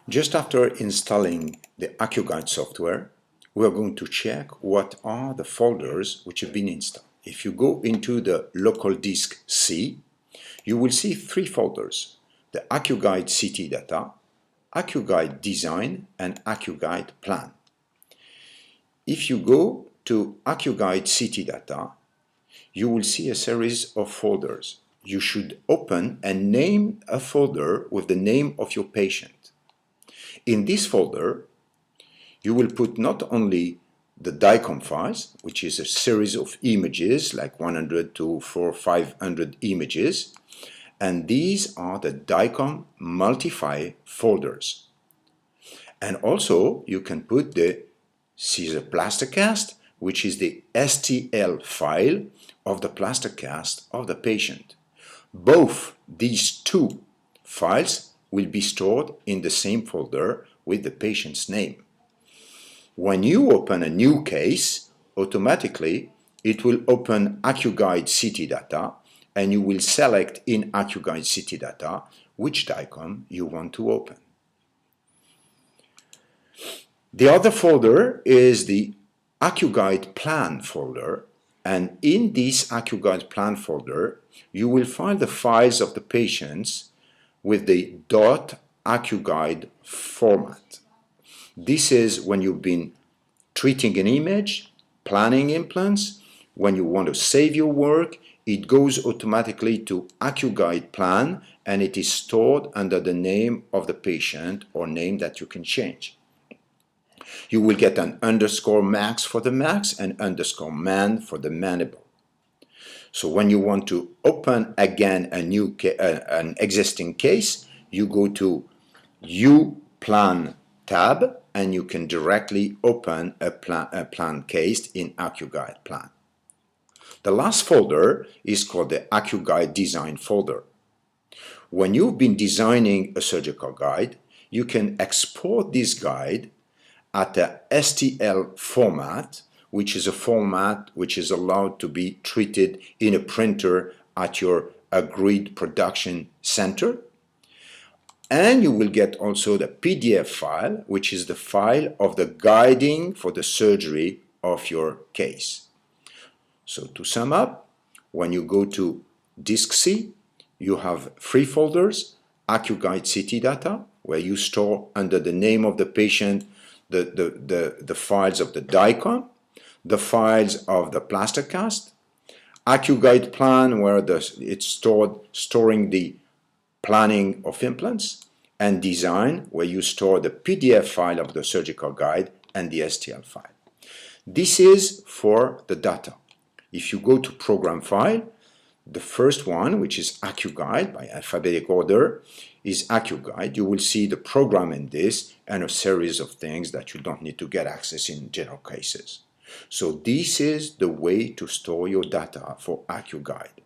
Just after installing the AccuGuide software, we are going to check what are the folders which have been installed. If you go into the local disk C, you will see three folders: the AccuGuide CT data, AccuGuide Design, and AccuGuide Plan. If you go to AccuGuide CT data, you will see a series of folders. You should open and name a folder with the name of your patient. In this folder, you will put not only the DICOM files, which is a series of images, like 100 to 500 images, and these are the DICOM multi-file folders. And also, you can put the Caesar plaster cast, which is the STL file of the plaster cast of the patient. Both these two files will be stored in the same folder with the patient's name. When you open a new case, automatically it will open AccuGuide CT data, and you will select in AccuGuide CT data which DICOM you want to open. The other folder is the AccuGuide Plan folder, and in this AccuGuide Plan folder you will find the files of the patients with the .AccuGuide format. This is when you've been treating an image, planning implants. When you want to save your work, it goes automatically to AccuGuide Plan, and it is stored under the name of the patient or name that you can change. You will get an _max for the max and _man for the mandible. So when you want to open again an existing case, you go to U-Plan tab, and you can directly open a plan case in AccuGuide Plan. The last folder is called the AccuGuide Design folder. When you've been designing a surgical guide, you can export this guide at a STL format, which is a format which is allowed to be treated in a printer at your agreed production center. And you will get also the PDF file, which is the file of the guiding for the surgery of your case. So to sum up, when you go to disk C, you have three folders: AccuGuide CT data, where you store under the name of the patient the files of the DICOM, the files of the plaster cast; AccuGuide Plan, where it's storing the planning of implants; and Design, where you store the PDF file of the surgical guide and the STL file. This is for the data. If you go to Program File, the first one, which is AccuGuide by alphabetic order, is AccuGuide. You will see the program in this and a series of things that you don't need to get access in general cases. So this is the way to store your data for AccuGuide.